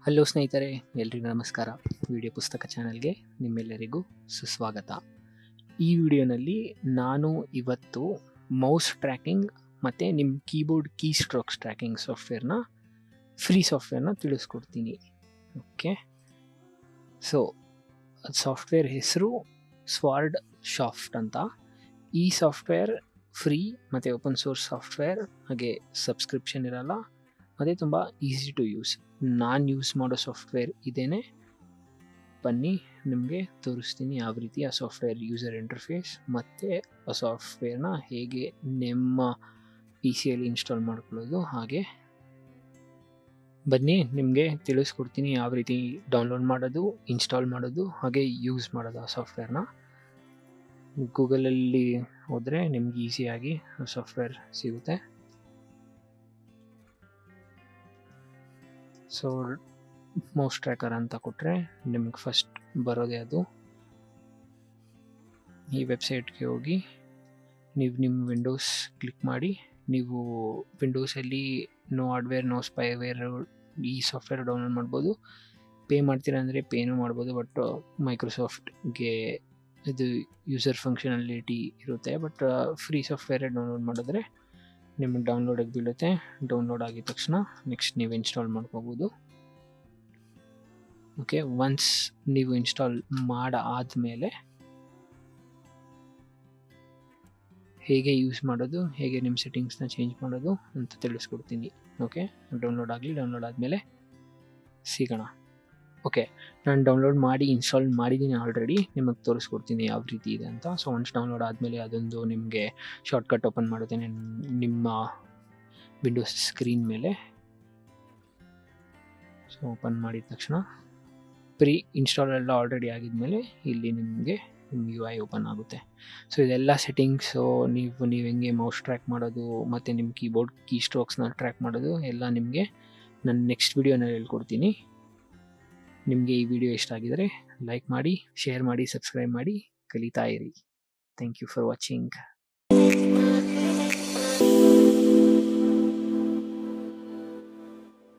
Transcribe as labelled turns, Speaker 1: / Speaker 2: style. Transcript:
Speaker 1: Hello ಸ್ನೇಹಿತರೆ, ಎಲ್ರಿಗೂ ನಮಸ್ಕಾರ. ವಿಡಿಯೋ ಪುಸ್ತಕ ಚಾನಲ್ಗೆ ನಿಮ್ಮೆಲ್ಲರಿಗೂ ಸುಸ್ವಾಗತ. ಈ ವಿಡಿಯೋನಲ್ಲಿ ನಾನು ಇವತ್ತು ಮೌಸ್ ಟ್ರ್ಯಾಕಿಂಗ್ ಮತ್ತು ನಿಮ್ಮ keyboard key strokes tracking free ಸಾಫ್ಟ್ವೇರ್ನ ತಿಳಿಸ್ಕೊಡ್ತೀನಿ. ಓಕೆ, ಸೊ ಸಾಫ್ಟ್ವೇರ್ ಹೆಸರು ಸ್ವಾರ್ಡ್ ಶಾಫ್ಟ್ ಅಂತ. ಈ ಸಾಫ್ಟ್ವೇರ್ ಫ್ರೀ ಮತ್ತು ಓಪನ್ ಸೋರ್ಸ್ ಸಾಫ್ಟ್ವೇರ್, ಹಾಗೆ ಸಬ್ಸ್ಕ್ರಿಪ್ಷನ್ ಇರಲ್ಲ ಮತ್ತು ತುಂಬ ಈಸಿ ಟು ಯೂಸ್. ನಾನು ಯೂಸ್ ಮಾಡೋ ಸಾಫ್ಟ್ವೇರ್ ಇದೇನೆ. ಬನ್ನಿ ನಿಮಗೆ ತೋರಿಸ್ತೀನಿ ಯಾವ ರೀತಿ ಆ ಸಾಫ್ಟ್ವೇರ್ ಯೂಸರ್ ಇಂಟರ್ಫೇಸ್ ಮತ್ತು ಆ ಸಾಫ್ಟ್ವೇರ್ನ ಹೇಗೆ ನಿಮ್ಮ ಪಿ ಸಿಯಲ್ಲಿ ಇನ್ಸ್ಟಾಲ್ ಮಾಡ್ಕೊಳ್ಳೋದು. ಹಾಗೆ ಬನ್ನಿ ನಿಮಗೆ ತಿಳಿಸ್ಕೊಡ್ತೀನಿ ಯಾವ ರೀತಿ ಡೌನ್ಲೋಡ್ ಮಾಡೋದು, ಇನ್ಸ್ಟಾಲ್ ಮಾಡೋದು, ಹಾಗೆ ಯೂಸ್ ಮಾಡೋದು ಆ ಸಾಫ್ಟ್ವೇರ್ನ. ಗೂಗಲಲ್ಲಿ ಹೋದರೆ ನಿಮ್ಗೆ ಈಸಿಯಾಗಿ ಸಾಫ್ಟ್ವೇರ್ ಸಿಗುತ್ತೆ. ಸೊ ಮೌಸ್ ಟ್ರ್ಯಾಕರ್ ಅಂತ ಕೊಟ್ಟರೆ ನಿಮ್ಗೆ ಫಸ್ಟ್ ಬರೋದೇ ಅದು. ಈ ವೆಬ್ಸೈಟ್ಗೆ ಹೋಗಿ ನೀವು ನಿಮ್ಮ ವಿಂಡೋಸ್ ಕ್ಲಿಕ್ ಮಾಡಿ. ನೀವು ವಿಂಡೋಸಲ್ಲಿ ನೋ ಹಾರ್ಡ್ವೇರ್ ನೋ ಸ್ಪೈವೇರ್ ಈ ಸಾಫ್ಟ್ವೇರ್ ಡೌನ್ಲೋಡ್ ಮಾಡ್ಬೋದು. ಪೇ ಮಾಡ್ತೀರಾ ಅಂದರೆ ಪೇನೂ ಮಾಡ್ಬೋದು, ಬಟ್ ಮೈಕ್ರೋಸಾಫ್ಟ್ಗೆ ಇದು ಯೂಸರ್ ಫಂಕ್ಷನಾಲಿಟಿ ಇರುತ್ತೆ. ಬಟ್ ಫ್ರೀ ಸಾಫ್ಟ್ವೇರೇ ಡೌನ್ಲೋಡ್ ಮಾಡಿದ್ರೆ ನಿಮಗೆ ಡೌನ್ಲೋಡಿಗೆ ಬೀಳುತ್ತೆ. ಡೌನ್ಲೋಡ್ ಆಗಿದ ತಕ್ಷಣ ನೆಕ್ಸ್ಟ್ ನೀವು ಇನ್ಸ್ಟಾಲ್ ಮಾಡ್ಕೋಬೋದು. ಓಕೆ, ಒನ್ಸ್ ನೀವು ಇನ್ಸ್ಟಾಲ್ ಮಾಡಾದಮೇಲೆ ಹೇಗೆ ಯೂಸ್ ಮಾಡೋದು, ಹೇಗೆ ನಿಮ್ಮ ಸೆಟ್ಟಿಂಗ್ಸ್ನ ಚೇಂಜ್ ಮಾಡೋದು ಅಂತ ತಿಳಿಸ್ಕೊಡ್ತೀನಿ. ಓಕೆ, ಡೌನ್ಲೋಡ್ ಆದಮೇಲೆ ಸಿಗೋಣ. ಓಕೆ, ನಾನು ಡೌನ್ಲೋಡ್ ಮಾಡಿ ಇನ್ಸ್ಟಾಲ್ ಮಾಡಿದ್ದೀನಿ ಆಲ್ರೆಡಿ. ನಿಮಗೆ ತೋರಿಸ್ಕೊಡ್ತೀನಿ ಯಾವ ರೀತಿ ಇದೆ ಅಂತ. ಸೊ ಒನ್ಸ್ ಡೌನ್ಲೋಡ್ ಆದಮೇಲೆ ಅದೊಂದು ನಿಮಗೆ ಶಾರ್ಟ್ಕಟ್ ಓಪನ್ ಮಾಡುತ್ತೆ ನಿಮ್ಮ ವಿಂಡೋಸ್ ಸ್ಕ್ರೀನ್ ಮೇಲೆ. ಸೊ ಓಪನ್ ಮಾಡಿದ ತಕ್ಷಣ ಪ್ರೀ ಇನ್ಸ್ಟಾಲ್ ಎಲ್ಲ ಆಲ್ರೆಡಿ ಆಗಿದ್ಮೇಲೆ ಇಲ್ಲಿ ನಿಮಗೆ ಯು ಐ ಓಪನ್ ಆಗುತ್ತೆ. ಸೊ ಇದೆಲ್ಲ ಸೆಟ್ಟಿಂಗ್ಸು ನೀವು ಹೆಂಗೆ ಮೌಸ್ ಟ್ರ್ಯಾಕ್ ಮಾಡೋದು ಮತ್ತು ನಿಮ್ಮ ಕೀಬೋರ್ಡ್ ಕೀ ಸ್ಟ್ರೋಕ್ಸ್ನ ಟ್ರ್ಯಾಕ್ ಮಾಡೋದು ಎಲ್ಲ ನಿಮಗೆ ನಾನು ನೆಕ್ಸ್ಟ್ ವಿಡಿಯೋನಲ್ಲಿ ಹೇಳ್ಕೊಡ್ತೀನಿ. ನಿಮಗೆ ಈ ವಿಡಿಯೋ ಇಷ್ಟ ಆಗಿದರೆ ಲೈಕ್ ಮಾಡಿ, ಶೇರ್ ಮಾಡಿ, ಸಬ್ಸ್ಕ್ರೈಬ್ ಮಾಡಿ, ಕಲಿತಾ ಇರಿ. Thank you for watching.